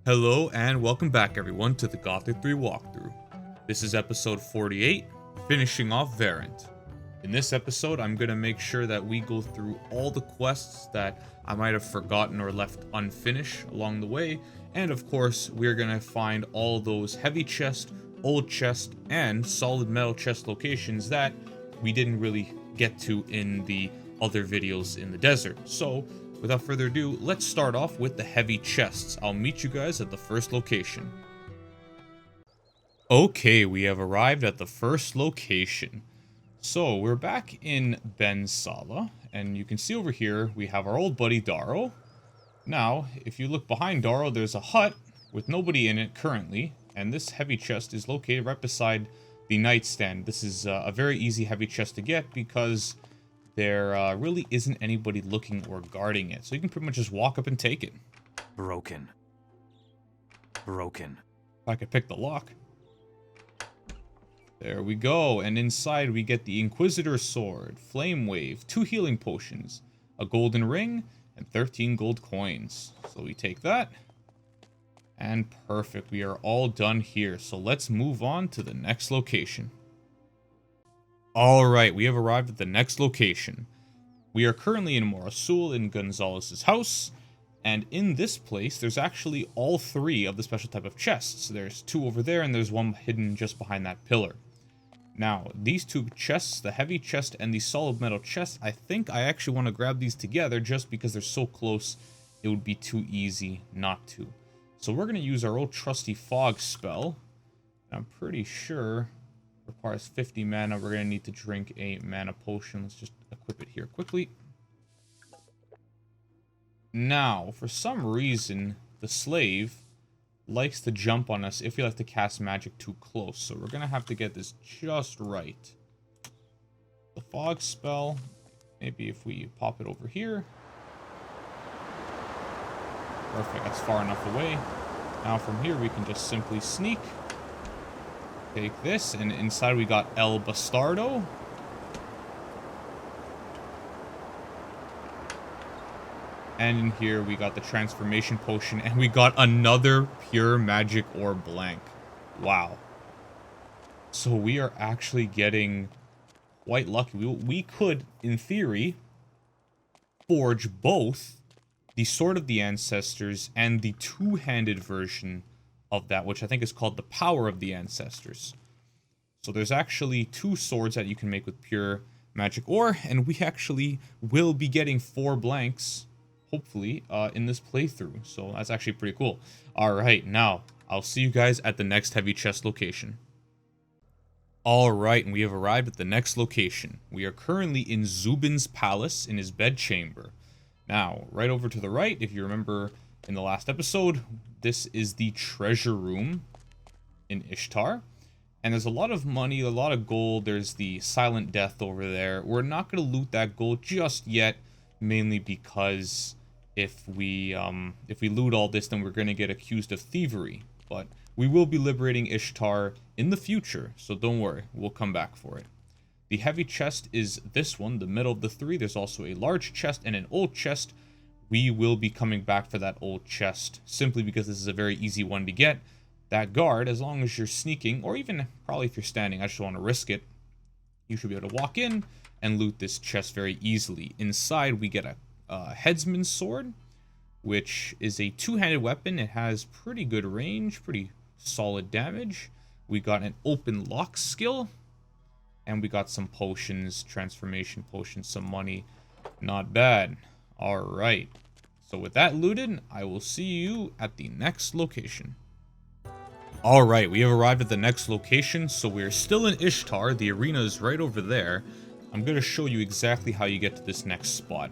Hello and welcome back everyone to the Gothic 3 walkthrough. This is episode 48, finishing off Varant. In this episode, I'm going to make sure that we go through all the quests that I might have forgotten or left unfinished along the way, and of course, we're going to find all those heavy chest, old chest, and solid metal chest locations that we didn't really get to in the other videos in the desert. So, without further ado, let's start off with the heavy chests. I'll meet you guys at the first location. Okay, we have arrived at the first location. So, we're back in Sala, and you can see over here, we have our old buddy Daro. Now, if you look behind Daro, there's a hut with nobody in it currently, and this heavy chest is located right beside the nightstand. This is a very easy heavy chest to get because there really isn't anybody looking or guarding it. So you can pretty much just walk up and take it. Broken. If I could pick the lock. There we go. And inside we get the Inquisitor Sword, Flame Wave, 2 healing potions, a golden ring, and 13 gold coins. So we take that. And perfect. We are all done here. So let's move on to the next location. Alright, we have arrived at the next location. We are currently in Mora Sul in Gonzales' house, and in this place, there's actually all 3 of the special type of chests. There's 2 over there, and there's 1 hidden just behind that pillar. Now, these 2 chests, the heavy chest and the solid metal chest, I think I actually want to grab these together just because they're so close, it would be too easy not to. So we're going to use our old trusty fog spell. I'm pretty sure requires 50 mana. We're going to need to drink a mana potion. Let's just equip it here quickly. Now, for some reason, the slave likes to jump on us if we like to cast magic too close. So we're going to have to get this just right. The fog spell, maybe if we pop it over here. Perfect, that's far enough away. Now from here we can just simply sneak. Take this, and inside we got El Bastardo. And in here we got the transformation potion, and we got another pure magic ore blank. Wow. So we are actually getting quite lucky. We could, in theory, forge both the Sword of the Ancestors and the 2-handed version of that, which I think is called the Power of the Ancestors. So there's actually 2 swords that you can make with pure magic ore, and we actually will be getting 4 blanks, hopefully, in this playthrough. So that's actually pretty cool. Alright, now, I'll see you guys at the next heavy chest location. Alright, and we have arrived at the next location. We are currently in Zuben's palace, in his bedchamber. Now, right over to the right, if you remember in the last episode, this is the treasure room in Ishtar. And there's a lot of money, a lot of gold. There's the silent death over there. We're not going to loot that gold just yet, mainly because if we loot all this, then we're going to get accused of thievery. But we will be liberating Ishtar in the future, so don't worry, we'll come back for it. The heavy chest is this one, the middle of the 3. There's also a large chest and an old chest. We will be coming back for that old chest, simply because this is a very easy one to get. That guard, as long as you're sneaking, or even probably if you're standing, I just want to risk it, you should be able to walk in and loot this chest very easily. Inside, we get a headsman's sword, which is a 2-handed weapon. It has pretty good range, pretty solid damage. We got an open lock skill, and we got some potions, transformation potions, some money. Not bad. Alright, so with that looted, I will see you at the next location. Alright, we have arrived at the next location, so we're still in Ishtar. The arena is right over there. I'm going to show you exactly how you get to this next spot.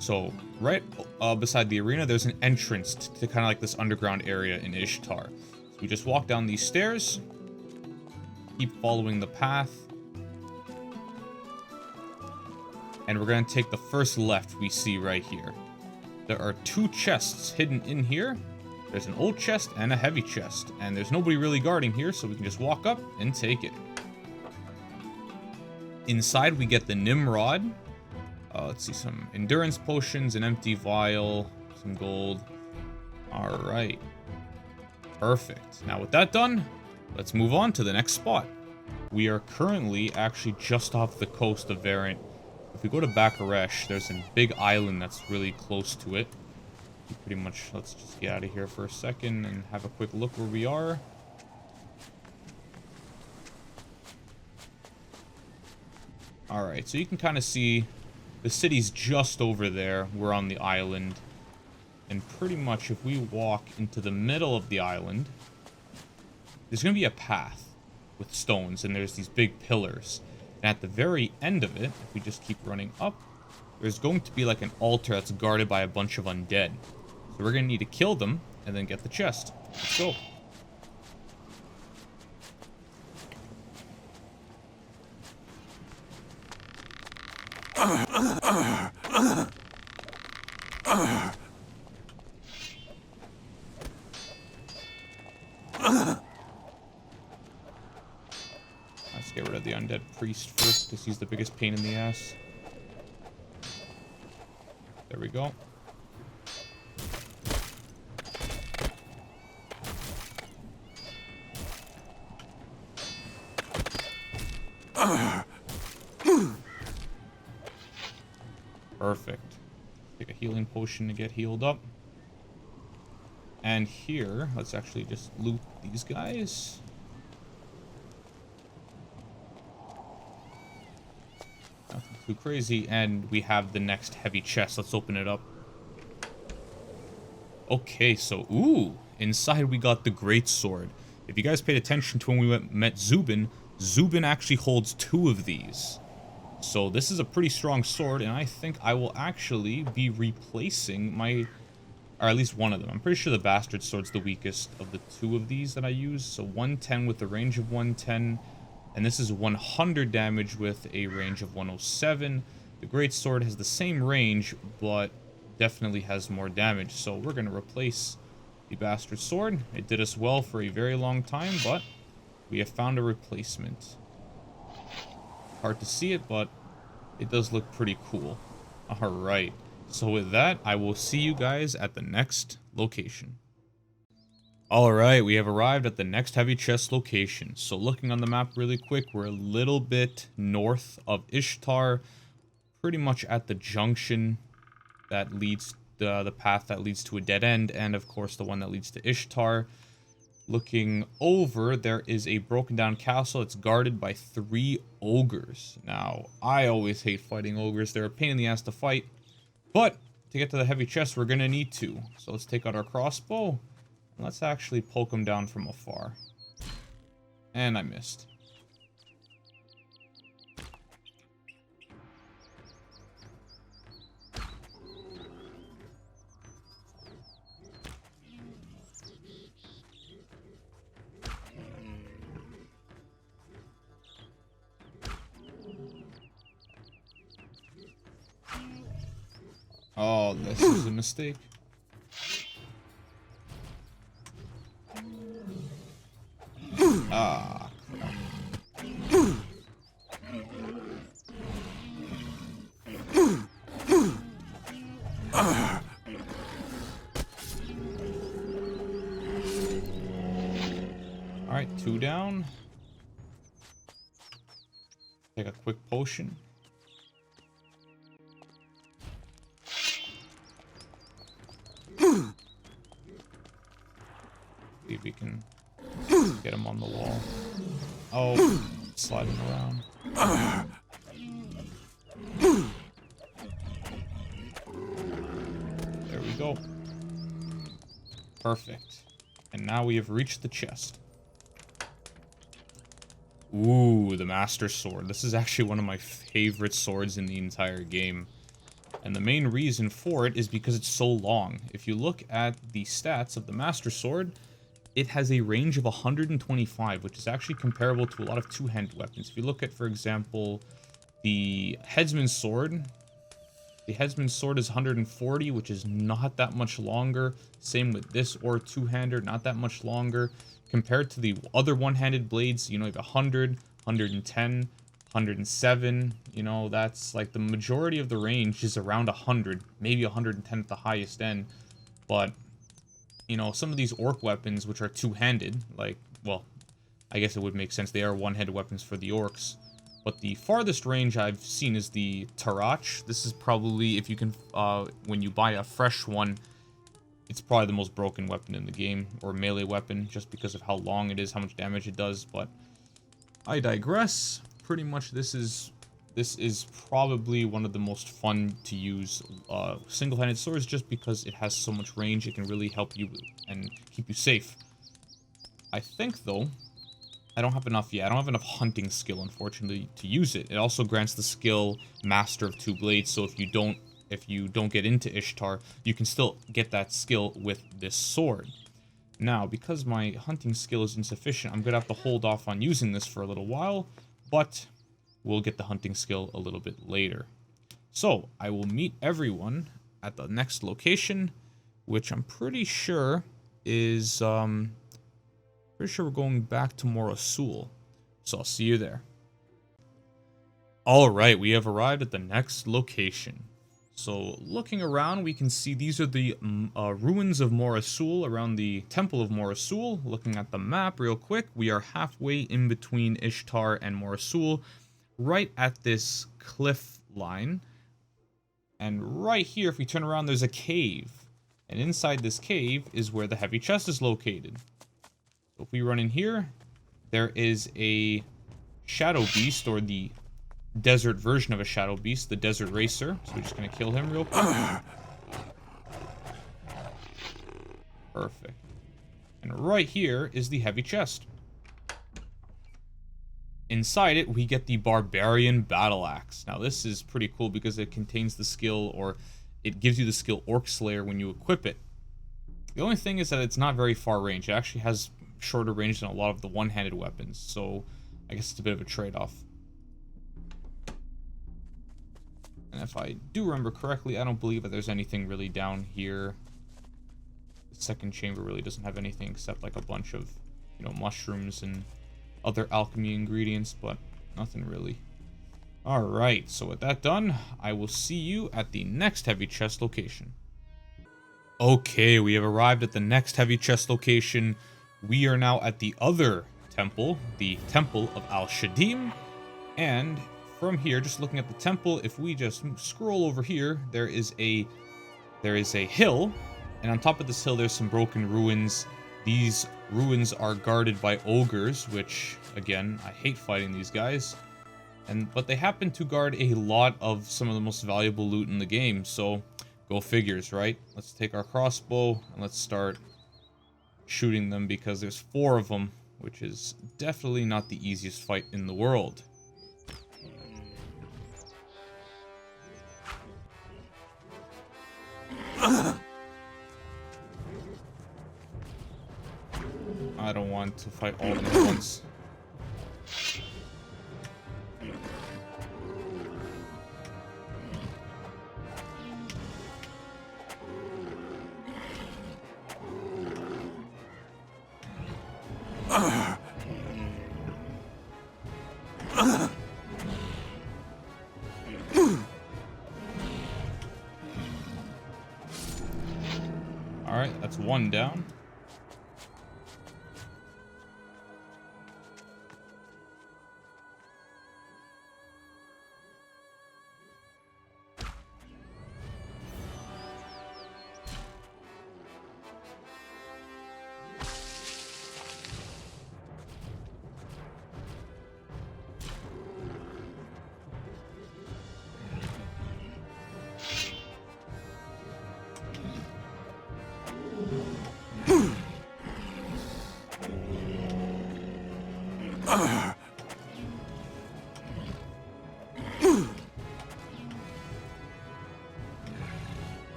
So, right beside the arena, there's an entrance to kind of like this underground area in Ishtar. So we just walk down these stairs, keep following the path, and we're going to take the first left we see right here. There are 2 chests hidden in here. There's an old chest and a heavy chest. And there's nobody really guarding here, so we can just walk up and take it. Inside, we get the Nimrod. Let's see, some endurance potions, an empty vial, some gold. Alright. Perfect. Now with that done, let's move on to the next spot. We are currently actually just off the coast of Varant. If we go to Bakaresh, there's a big island that's really close to it. Pretty much, let's just get out of here for a second and have a quick look where we are. Alright, so you can kind of see the city's just over there. We're on the island. And pretty much if we walk into the middle of the island, there's going to be a path with stones, and there's these big pillars. And at the very end of it, if we just keep running up, there's going to be like an altar that's guarded by a bunch of undead. So we're going to need to kill them and then get the chest. Let's go. Let's get rid of the undead priest first, because he's the biggest pain in the ass. There we go. Perfect. Take a healing potion to get healed up. And here, let's actually just loot these guys. Nothing too crazy. And we have the next heavy chest. Let's open it up. Okay, so, ooh, inside we got the great sword. If you guys paid attention to when we met Zuben, Zuben actually holds 2 of these. So this is a pretty strong sword, and I think I will actually be replacing my, or at least one of them. I'm pretty sure the bastard sword's the weakest of the 2 of these that I use. So 110 with the range of 110, and this is 100 damage with a range of 107. The great sword has the same range, but definitely has more damage. So we're going to replace the bastard sword. It did us well for a very long time, but we have found a replacement. Hard to see it, but it does look pretty cool. Alright, so with that, I will see you guys at the next location. Alright, we have arrived at the next heavy chest location. So looking on the map really quick, we're a little bit north of Ishtar, pretty much at the junction that leads, the path that leads to a dead end, and of course the one that leads to Ishtar. Looking over, there is a broken down castle. It's guarded by 3 ogres. Now, I always hate fighting ogres. They're a pain in the ass to fight. But to get to the heavy chest, we're going to need to. So let's take out our crossbow. And let's actually poke them down from afar. And I missed. Oh, this is a mistake. Ah, crap. Alright, 2 down. Take a quick potion. See if we can get him on the wall. Oh, sliding around. There we go. Perfect. And now we have reached the chest. Ooh, the Master Sword. This is actually one of my favorite swords in the entire game. And the main reason for it is because it's so long. If you look at the stats of the Master Sword, it has a range of 125, which is actually comparable to a lot of two-handed weapons. If you look at, for example, the Headsman's Sword, the Headsman's Sword is 140, which is not that much longer. Same with this or two-hander, not that much longer. Compared to the other one-handed blades, you know, like 100, 110, 107, you know, that's like the majority of the range is around 100, maybe 110 at the highest end. But you know, some of these orc weapons, which are two-handed, like, well, I guess it would make sense. They are one-handed weapons for the orcs. But the farthest range I've seen is the Tarach. This is probably, if you can, when you buy a fresh one, it's probably the most broken weapon in the game, or melee weapon, just because of how long it is, how much damage it does, but I digress. Pretty much this is probably one of the most fun to use single-handed swords, just because it has so much range. It can really help you and keep you safe. I think, though, I don't have enough yet. I don't have enough hunting skill, unfortunately, to use it. It also grants the skill Master of Two Blades, so if you don't get into Ishtar, you can still get that skill with this sword. Now, because my hunting skill is insufficient, I'm going to have to hold off on using this for a little while, but we'll get the hunting skill a little bit later. So, I will meet everyone at the next location, which I'm pretty sure is, pretty sure we're going back to Mora Sul. So I'll see you there. Alright, we have arrived at the next location. So, looking around, we can see these are the ruins of Mora Sul, around the Temple of Mora Sul. Looking at the map real quick, we are halfway in between Ishtar and Mora Sul, right at this cliff line. And right here, if we turn around, there's a cave. And inside this cave is where the heavy chest is located. So if we run in here, there is a shadow beast, or the desert version of a shadow beast, the desert racer. So we're just gonna kill him real quick. Perfect. And right here is the heavy chest. Inside it, we get the barbarian battle axe. Now this is pretty cool because it contains the skill, or it gives you the skill Orc Slayer when you equip it. The only thing is that it's not very far range. It actually has shorter range than a lot of the one-handed weapons, so I guess it's a bit of a trade-off. And if I do remember correctly, I don't believe that there's anything really down here. The second chamber really doesn't have anything except like a bunch of, you know, mushrooms and other alchemy ingredients, but nothing really. Alright, so with that done, I will see you at the next heavy chest location. Okay, we have arrived at the next heavy chest location. We are now at the other temple, the Temple of Al-Shedim, and from here, just looking at the temple, if we just scroll over here, there is a hill, and on top of this hill, there's some broken ruins. These ruins are guarded by ogres, which, again, I hate fighting these guys. But they happen to guard a lot of some of the most valuable loot in the game, so go figures, right? Let's take our crossbow, and let's start shooting them, because there's 4 of them, which is definitely not the easiest fight in the world. I don't want to fight all of them at once. Alright, that's 1 down.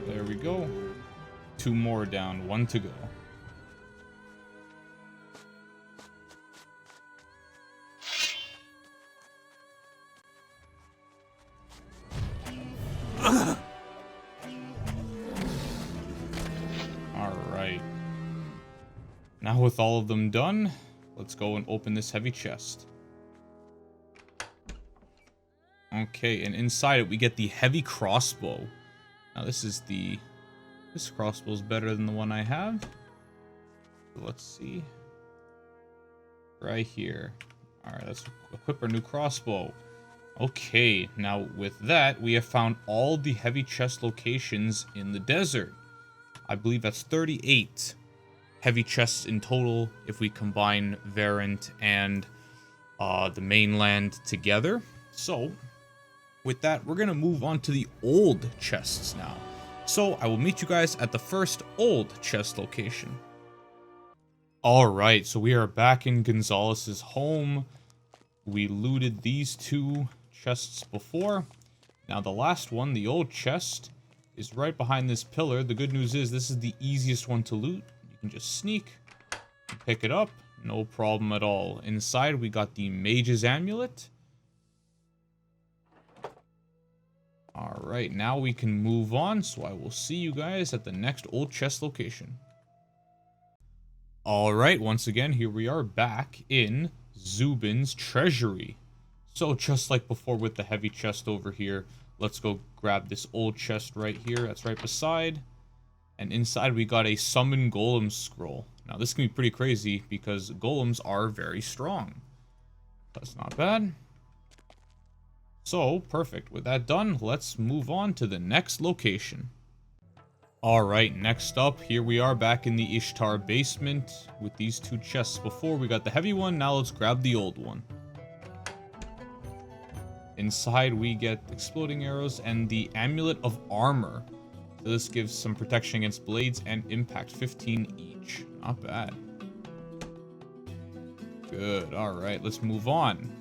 There we go. 2 more down, 1 to go. right. Now with all of them done, let's go and open this heavy chest. Okay, and inside it we get the heavy crossbow. Now this crossbow is better than the one I have. Let's see. Right here. Alright, let's equip our new crossbow. Okay, now with that, we have found all the heavy chest locations in the desert. I believe that's 38 heavy chests in total if we combine Varant and the mainland together. So, with that, we're going to move on to the old chests now. So, I will meet you guys at the first old chest location. Alright, so we are back in Gonzales' home. We looted these two chests before. Now the last one, the old chest, is right behind this pillar. The good news is this is the easiest one to loot. You can just sneak, pick it up, no problem at all. Inside we got the Mage's Amulet. Alright, now we can move on, so I will see you guys at the next old chest location. Alright, once again, here we are back in Zuben's treasury. So, just like before with the heavy chest over here, let's go grab this old chest right here, that's right beside. And inside we got a Summon Golem scroll. Now, this can be pretty crazy because golems are very strong. That's not bad. So, perfect. With that done, let's move on to the next location. Alright, next up, here we are back in the Ishtar basement with these two chests. Before, we got the heavy one, now let's grab the old one. Inside, we get exploding arrows and the Amulet of Armor. So this gives some protection against blades and impact, 15 each. Not bad. Good, alright, let's move on.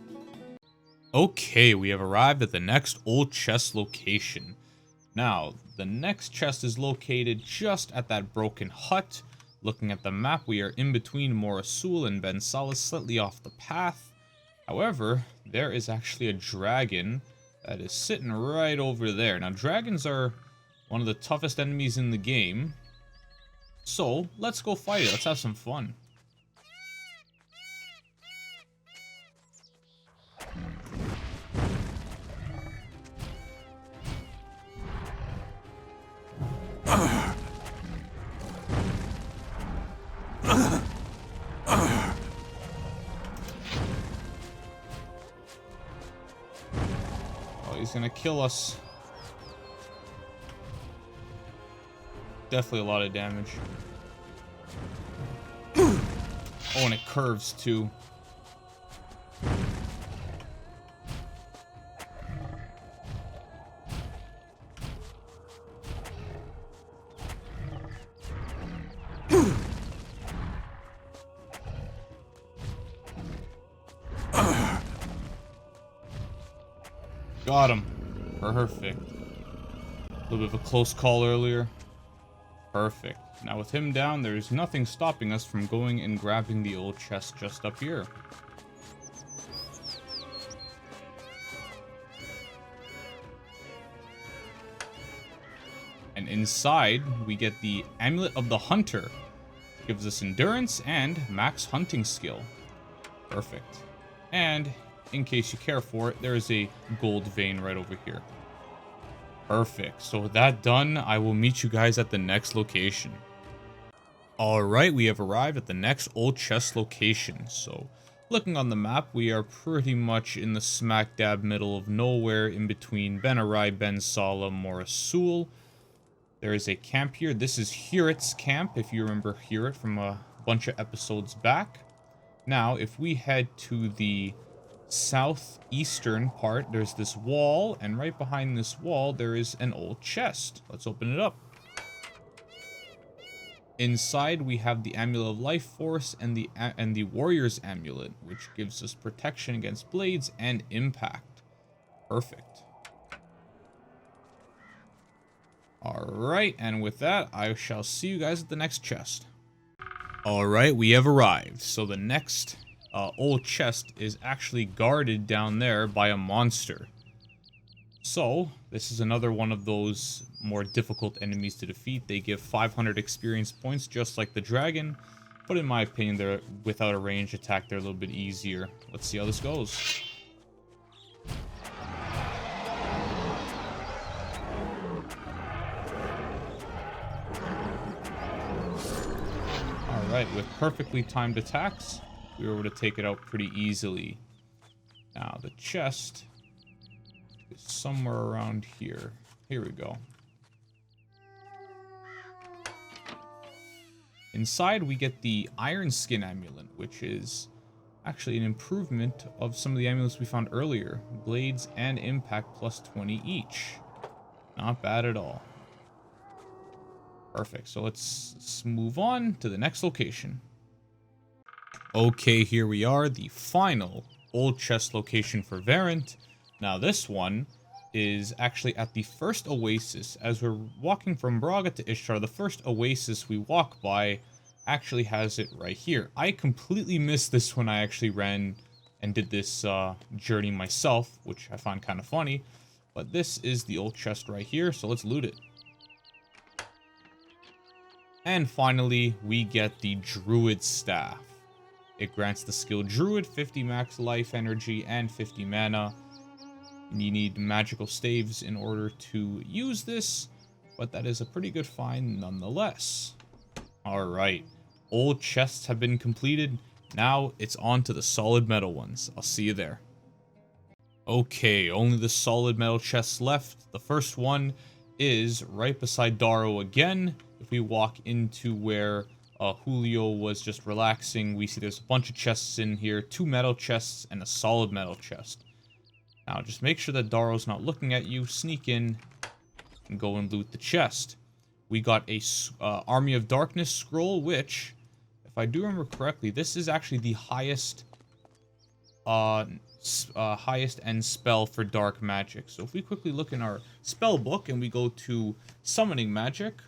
Okay, we have arrived at the next old chest location. Now, the next chest is located just at that broken hut. Looking at the map, we are in between Mora Sul and Ben Sala, slightly off the path. However, there is actually a dragon that is sitting right over there. Now, dragons are one of the toughest enemies in the game. So, let's go fight it. Let's have some fun. He's gonna kill us. Definitely a lot of damage. Oh, and it curves too. Got him. Perfect. A little bit of a close call earlier. Perfect. Now with him down, there's nothing stopping us from going and grabbing the old chest just up here. And inside, we get the Amulet of the Hunter. It gives us endurance and max hunting skill. Perfect. And in case you care for it, there is a gold vein right over here. Perfect. So with that done, I will meet you guys at the next location. Alright, we have arrived at the next old chest location. So, looking on the map, we are pretty much in the smack dab middle of nowhere in between Benarai, Ben Sala, Mora Sul. There is a camp here. This is Hurit's camp, if you remember Hurit from a bunch of episodes back. Now, if we head to the southeastern part, there's this wall, and right behind this wall there is an old chest. Let's open it up. Inside we have the Amulet of Life Force and the Warrior's Amulet, which gives us protection against blades and impact. Perfect. Alright, and with that, I shall see you guys at the next chest. Alright, we have arrived. So the next old chest is actually guarded down there by a monster. So, This is another one of those more difficult enemies to defeat. They give 500 experience points, just like the dragon. But in my opinion, they're without a ranged attack, they're a little bit easier. Let's see how this goes. Alright, with perfectly timed attacks, we were able to take it out pretty easily. Now, the chest is somewhere around here. Here we go. Inside, we get the Iron Skin Amulet, which is actually an improvement of some of the amulets we found earlier. Blades and impact plus 20 each. Not bad at all. Perfect. So let's move on to the next location. Okay, here we are, the final old chest location for Varant. Now this one is actually at the first Oasis. As we're walking from Braga to Ishtar, the first Oasis we walk by actually has it right here. I completely missed this when I actually ran and did this journey myself, which I find kind of funny. But this is the old chest right here, so let's loot it. And finally, we get the Druid Staff. It grants the skill Druid 50 max life energy and 50 mana. You need magical staves in order to use this, but that is a pretty good find nonetheless. Alright, old chests have been completed. Now it's on to the solid metal ones. I'll see you there. Okay, only the solid metal chests left. The first one is right beside Daro again. If we walk into where Julio was just relaxing, we see there's a bunch of chests in here, 2 metal chests and a solid metal chest. Now just make sure that Daro's not looking at you, sneak in, and go and loot the chest. We got a Army of Darkness scroll, which, if I do remember correctly, this is actually the highest end spell for dark magic. So if we quickly look in our spell book and we go to summoning magic,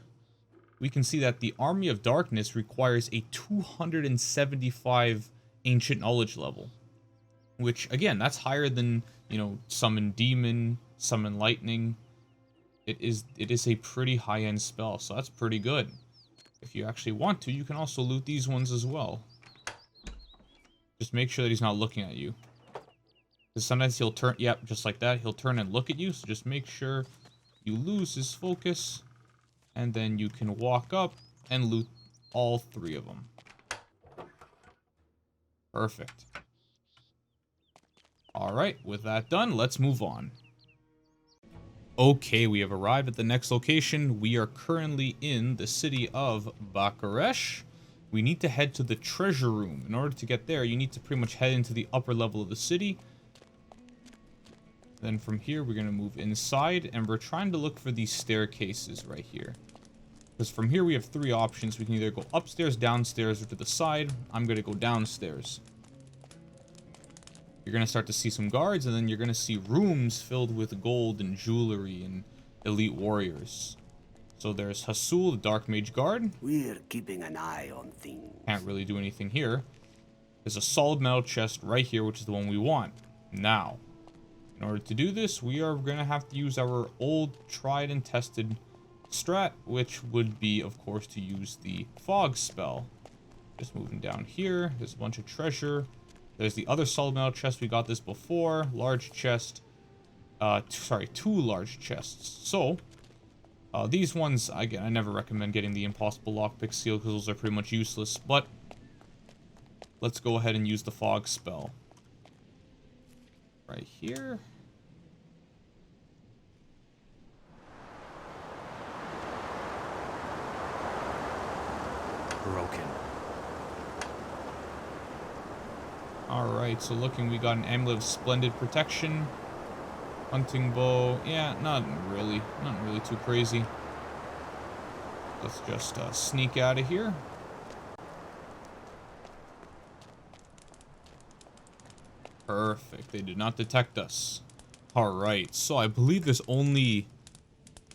we can see that the Army of Darkness requires a 275 ancient knowledge level, which again, that's higher than, you know, summon demon, summon lightning. It is a pretty high-end spell, so that's pretty good. If you actually want to, you can also loot these ones as well. Just make sure that he's not looking at you. Because sometimes he'll turn, yep, just like that, he'll turn and look at you, so just make sure you lose his focus, and then you can walk up and loot all 3 of them. Perfect. Alright, with that done, let's move on. Okay, we have arrived at the next location. We are currently in the city of Bakaresh. We need to head to the treasure room. In order to get there, you need to pretty much head into the upper level of the city. Then from here, we're going to move inside, and we're trying to look for these staircases right here. Because from here, we have 3 options. We can either go upstairs, downstairs, or to the side. I'm going to go downstairs. You're going to start to see some guards, and then you're going to see rooms filled with gold and jewelry and elite warriors. So there's Hasul, the Dark Mage Guard. We're keeping an eye on things. Can't really do anything here. There's a solid metal chest right here, which is the one we want. Now, in order to do this, we are going to have to use our old, tried and tested strat, which would be, of course, to use the fog spell. Just moving down here. There's a bunch of treasure. There's the other solid metal chest. We got this before. Large chest. 2 large chests. So, these ones, again, I never recommend getting the impossible lockpick seal because those are pretty much useless. But, let's go ahead and use the fog spell. Right here. Broken. Alright, so looking, we got an Amulet of Splendid Protection. Hunting bow. Yeah, not really too crazy. Let's just sneak out of here. Perfect. They did not detect us. Alright, so I believe there's only...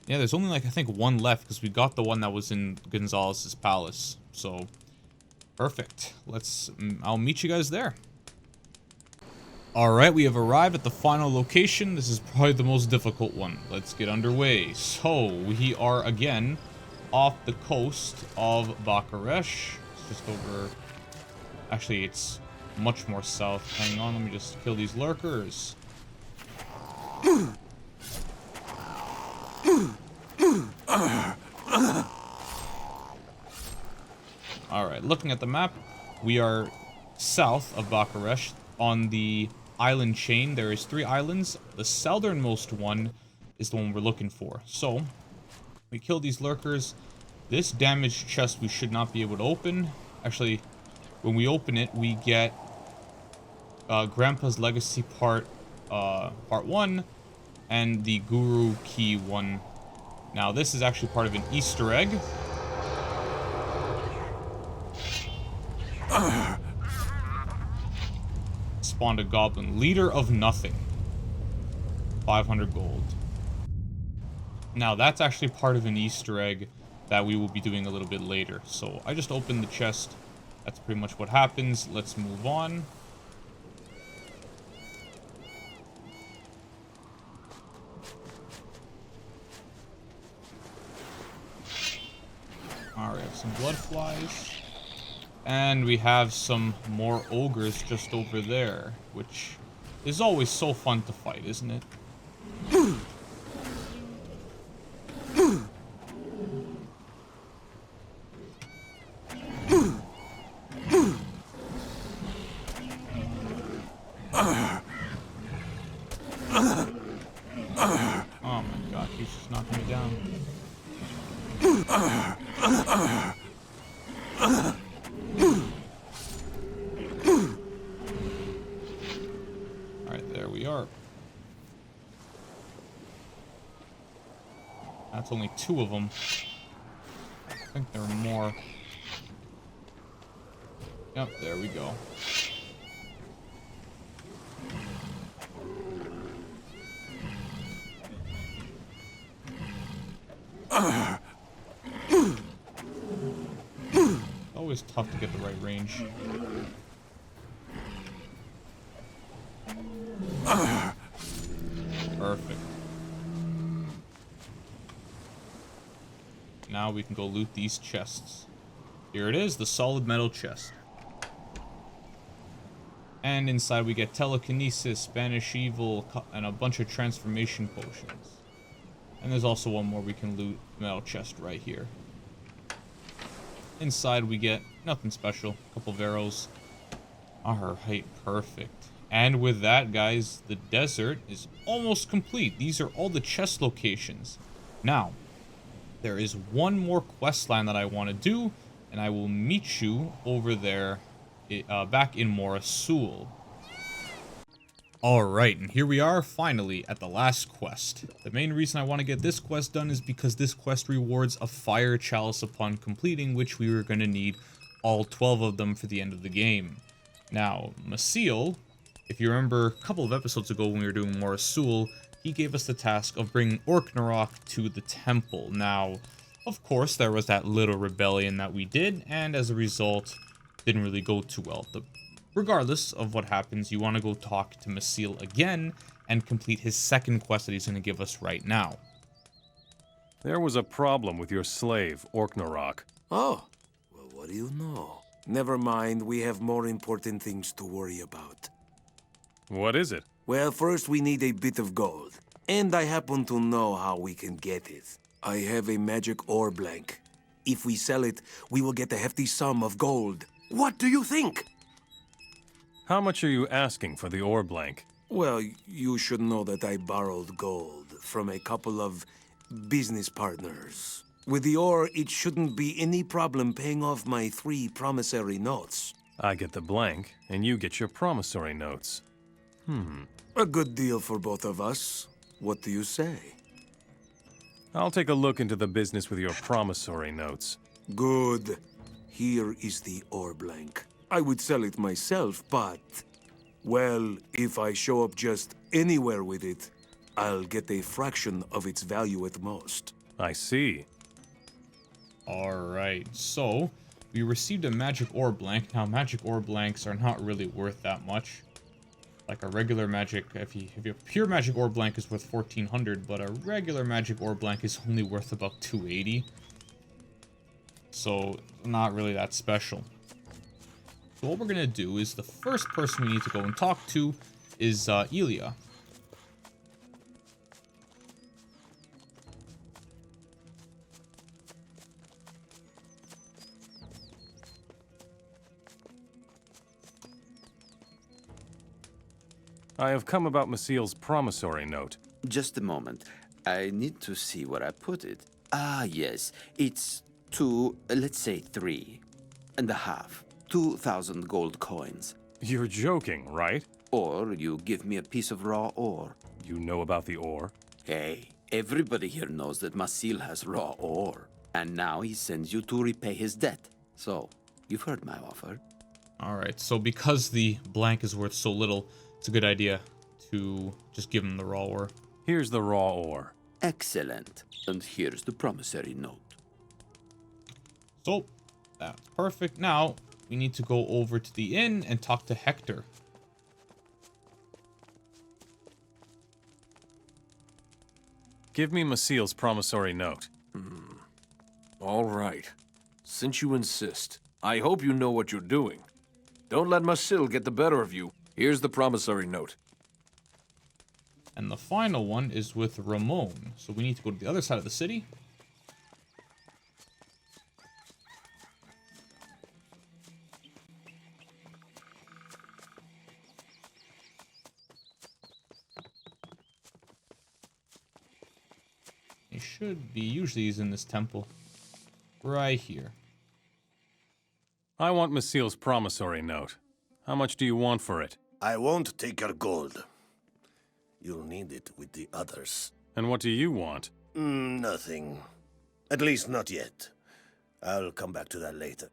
Yeah, there's only, like, I think 1 left, because we got the one that was in Gonzales' palace. So, perfect. I'll meet you guys there. Alright, we have arrived at the final location. This is probably the most difficult one. Let's get underway. So, we are again off the coast of Bakaresh. It's just over... Actually, it's much more south. Hang on, let me just kill these lurkers. Alright, looking at the map, we are south of Bakaresh. On the island chain, there is 3 islands. The southernmost one is the one we're looking for. So, we kill these lurkers. This damaged chest we should not be able to open. Actually, when we open it, we get Grandpa's Legacy part 1 and the Guru Key 1. Now, this is actually part of an Easter egg. Spawned a goblin. Leader of Nothing. 500 gold. Now, that's actually part of an Easter egg that we will be doing a little bit later. So, I just opened the chest. That's pretty much what happens. Let's move on. Alright, we have some blood flies. And we have some more ogres just over there, which is always so fun to fight, isn't it? Oh my god, he's just knocking me down. Alright, there we are. That's only 2 of them. I think there are more. Yep, there we go. Always tough to get the right range. Perfect. Now we can go loot these chests. Here it is, the solid metal chest. And inside we get telekinesis, Spanish evil, and a bunch of transformation potions. And there's also one more we can loot, metal chest right here. Inside we get nothing special, a couple of arrows. Alright, perfect. And with that, guys, the desert is almost complete. These are all the chest locations. Now, there is one more quest line that I want to do, and I will meet you over there back in Mora Sul. Alright, and here we are finally at the last quest. The main reason I want to get this quest done is because this quest rewards a fire chalice upon completing, which we were going to need all 12 of them for the end of the game. Now, Masil, if you remember a couple of episodes ago when we were doing Mora Sul, he gave us the task of bringing Orknarok to the temple. Now, of course, there was that little rebellion that we did, and as a result, didn't really go too well. Regardless of what happens, you want to go talk to Masil again and complete his second quest that he's going to give us right now. There was a problem with your slave, Orknarok. Oh, well, what do you know? Never mind, we have more important things to worry about. What is it? Well, first we need a bit of gold. And I happen to know how we can get it. I have a magic ore blank. If we sell it, we will get a hefty sum of gold. What do you think? How much are you asking for the ore blank? Well, you should know that I borrowed gold from a couple of business partners. With the ore, it shouldn't be any problem paying off my 3 promissory notes. I get the blank, and you get your promissory notes. A good deal for both of us. What do you say? I'll take a look into the business with your promissory notes. Good. Here is the ore blank. I would sell it myself, but... well, if I show up just anywhere with it, I'll get a fraction of its value at most. I see. Alright, so we received a magic ore blank. Now, magic ore blanks are not really worth that much. Like a regular magic, if you have pure magic ore blank is worth 1400, but a regular magic ore blank is only worth about 280. So not really that special. So what we're gonna do is the first person we need to go and talk to is Elia. I have come about Masil's promissory note. Just a moment. I need to see where I put it. Ah, yes. It's two, let's say 3.5. 2,000 gold coins. You're joking, right? Or you give me a piece of raw ore. You know about the ore? Hey, everybody here knows that Masil has raw ore. And now he sends you to repay his debt. So, you've heard my offer. Alright, so because the blank is worth so little, it's a good idea to just give him the raw ore. Here's the raw ore. Excellent. And here's the promissory note. So, that's perfect. Now, we need to go over to the inn and talk to Hector. Give me Masil's promissory note. All right. Since you insist, I hope you know what you're doing. Don't let Masil get the better of you. Here's the promissory note. And the final one is with Ramon. So we need to go to the other side of the city. He should be, usually he's in this temple. Right here. I want Masil's promissory note. How much do you want for it? I won't take your gold. You'll need it with the others. And what do you want? Nothing. At least not yet. I'll come back to that later.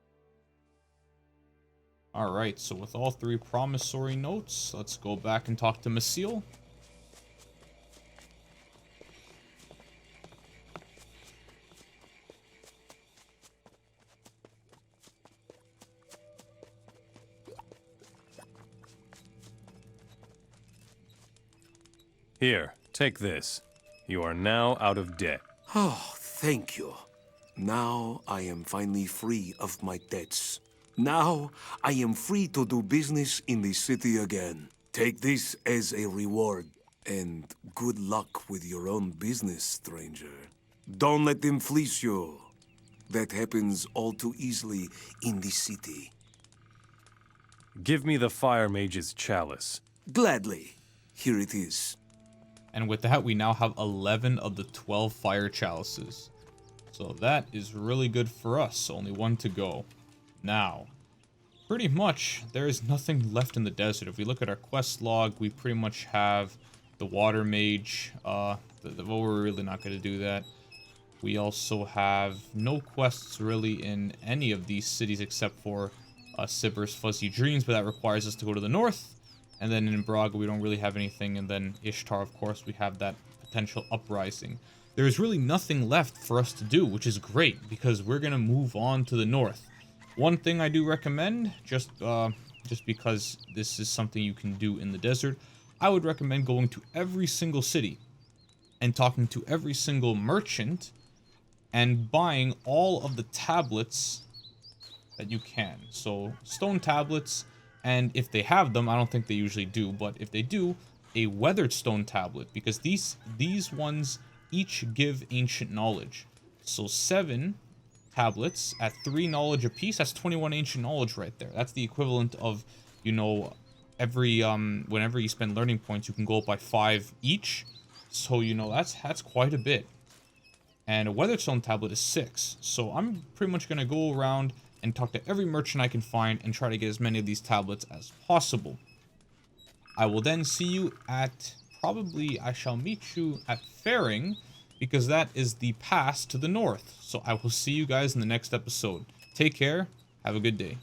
Alright, so with all three promissory notes, let's go back and talk to Masil. Here, take this. You are now out of debt. Oh, thank you. Now I am finally free of my debts. Now I am free to do business in the city again. Take this as a reward, and good luck with your own business, stranger. Don't let them fleece you. That happens all too easily in the city. Give me the Fire Mage's chalice. Gladly. Here it is. And with that, we now have 11 of the 12 fire chalices. So that is really good for us. Only one to go. Now, pretty much, there is nothing left in the desert. If we look at our quest log, we pretty much have the Water Mage. Well, we're really not going to do that. We also have no quests really in any of these cities except for Sibir's Fuzzy Dreams, but that requires us to go to the north. And then in Braga, we don't really have anything. And then Ishtar, of course, we have that potential uprising. There is really nothing left for us to do, which is great, because we're going to move on to the north. One thing I do recommend, just because this is something you can do in the desert, I would recommend going to every single city and talking to every single merchant and buying all of the tablets that you can. So, stone tablets. And if they have them, I don't think they usually do, but if they do, a weathered stone tablet, because these ones each give ancient knowledge. So 7 tablets at 3 knowledge apiece, that's 21 ancient knowledge right there. That's the equivalent of, you know, every whenever you spend learning points, you can go up by 5 each. So, you know, that's quite a bit. And a weathered stone tablet is 6. So I'm pretty much going to go around and talk to every merchant I can find and try to get as many of these tablets as possible. I will then see you at, I shall meet you at Faring, because that is the pass to the north. So I will see you guys in the next episode. Take care, have a good day.